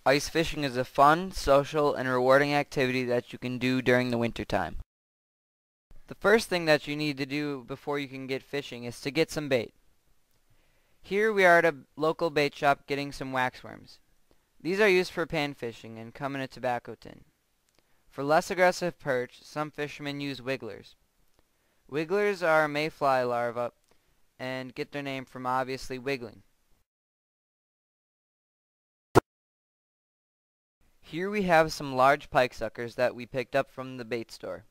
Ice fishing is a fun, social, and rewarding activity that you can do during the winter time. The first thing that you need to do before you can get fishing is to get some bait. Here we are at a local bait shop getting some waxworms. These are used for pan fishing and come in a tobacco tin. For less aggressive perch, some fishermen use wigglers. Wigglers are a mayfly larva and get their name from obviously wiggling. Here we have some large pike suckers that we picked up from the bait store.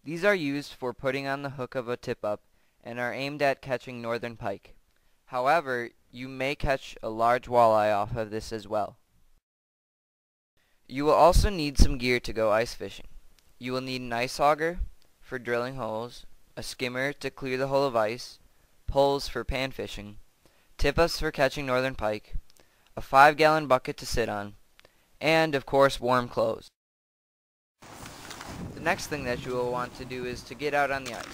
These are used for putting on the hook of a tip-up and are aimed at catching northern pike. However, you may catch a large walleye off of this as well. You will also need some gear to go ice fishing. You will need an ice auger for drilling holes, a skimmer to clear the hole of ice, poles for pan fishing, tip-ups for catching northern pike, a 5-gallon bucket to sit on, and of course warm clothes. The next thing that you will want to do is to get out on the ice.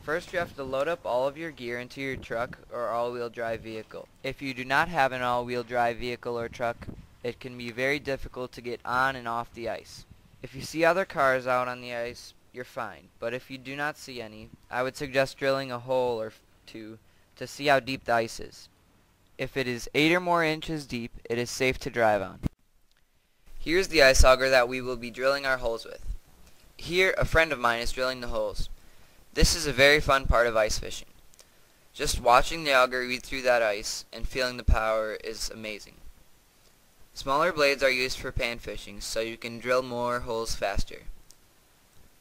First you have to load up all of your gear into your truck or all-wheel drive vehicle. If you do not have an all-wheel drive vehicle or truck, it can be very difficult to get on and off the ice. If you see other cars out on the ice, you're fine, but if you do not see any, I would suggest drilling a hole or two to see how deep the ice is. If it is 8 or more inches deep, it is safe to drive on. Here's the ice auger that we will be drilling our holes with. Here, a friend of mine is drilling the holes. This is a very fun part of ice fishing. Just watching the auger read through that ice and feeling the power is amazing. Smaller blades are used for pan fishing, so you can drill more holes faster.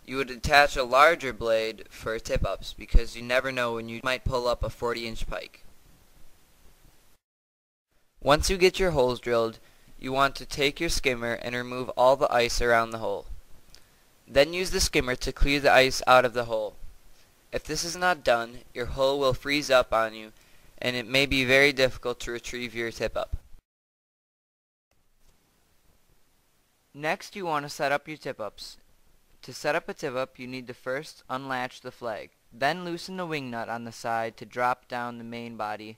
You would attach a larger blade for tip-ups because you never know when you might pull up a 40-inch pike. Once you get your holes drilled, you want to take your skimmer and remove all the ice around the hole. Then use the skimmer to clear the ice out of the hole. If this is not done, your hole will freeze up on you and it may be very difficult to retrieve your tip-up. Next you want to set up your tip-ups. To set up a tip-up you need to first unlatch the flag, then loosen the wing nut on the side to drop down the main body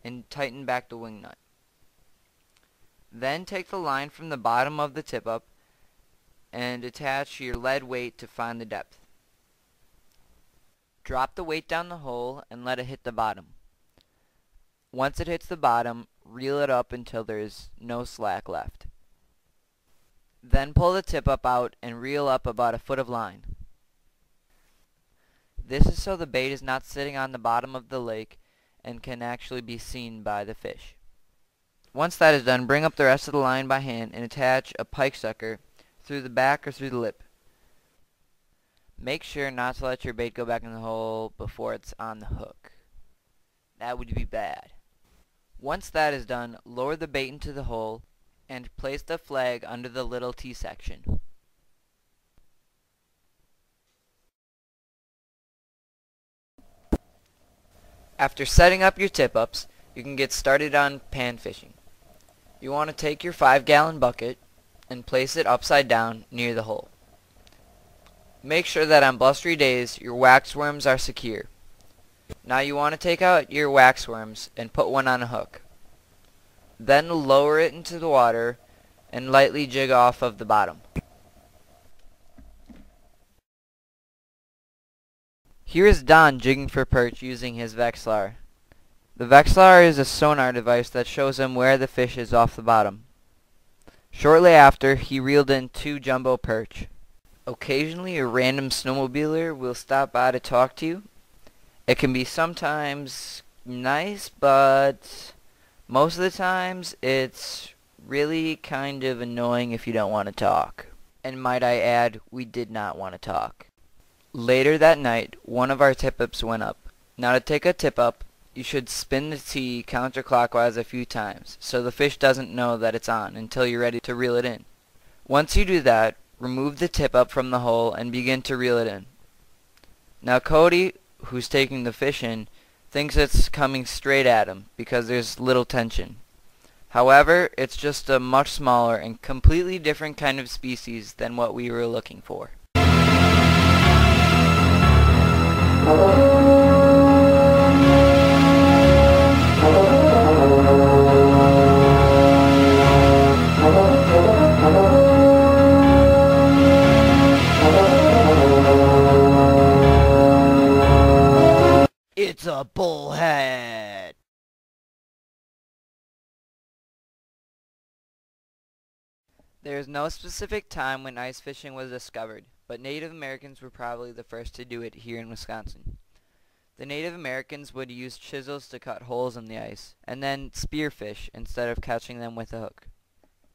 and tighten back the wing nut. Then take the line from the bottom of the tip-up and attach your lead weight to find the depth. Drop the weight down the hole and let it hit the bottom. Once it hits the bottom, reel it up until there is no slack left. Then pull the tip-up out and reel up about a foot of line. This is so the bait is not sitting on the bottom of the lake and can actually be seen by the fish. Once that is done, bring up the rest of the line by hand and attach a pike sucker through the back or through the lip. Make sure not to let your bait go back in the hole before it's on the hook. That would be bad. Once that is done, lower the bait into the hole and place the flag under the little T section. After setting up your tip-ups, you can get started on pan fishing. You want to take your 5-gallon bucket and place it upside down near the hole. Make sure that on blustery days your waxworms are secure. Now you want to take out your waxworms and put one on a hook. Then lower it into the water and lightly jig off of the bottom. Here is Don jigging for perch using his Vexilar. The Vexilar is a sonar device that shows him where the fish is off the bottom. Shortly after, he reeled in 2 jumbo perch. Occasionally a random snowmobiler will stop by to talk to you. It can be sometimes nice, but most of the times it's really kind of annoying if you don't want to talk. And might I add, we did not want to talk. Later that night, one of our tip-ups went up. Now to take a tip-up, you should spin the T counterclockwise a few times so the fish doesn't know that it's on until you're ready to reel it in. Once you do that, remove the tip-up from the hole and begin to reel it in. Now Cody, who's taking the fish in, thinks it's coming straight at him because there's little tension. However, it's just a much smaller and completely different kind of species than what we were looking for. It's a bullhead! There is no specific time when ice fishing was discovered, but Native Americans were probably the first to do it here in Wisconsin. The Native Americans would use chisels to cut holes in the ice, and then spearfish instead of catching them with a hook.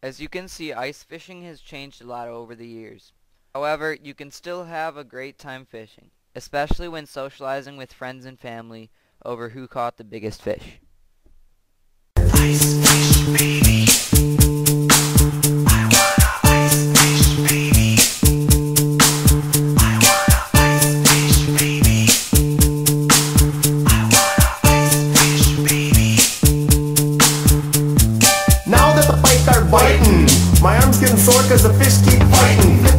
As you can see, ice fishing has changed a lot over the years. However, you can still have a great time fishing, especially when socializing with friends and family over who caught the biggest fish. Ice fish, baby. I wanna ice fish, baby. I wanna ice fish, baby. I wanna ice fish, baby. Now that the pike are biting, my arm's getting sore 'cause the fish keep fighting.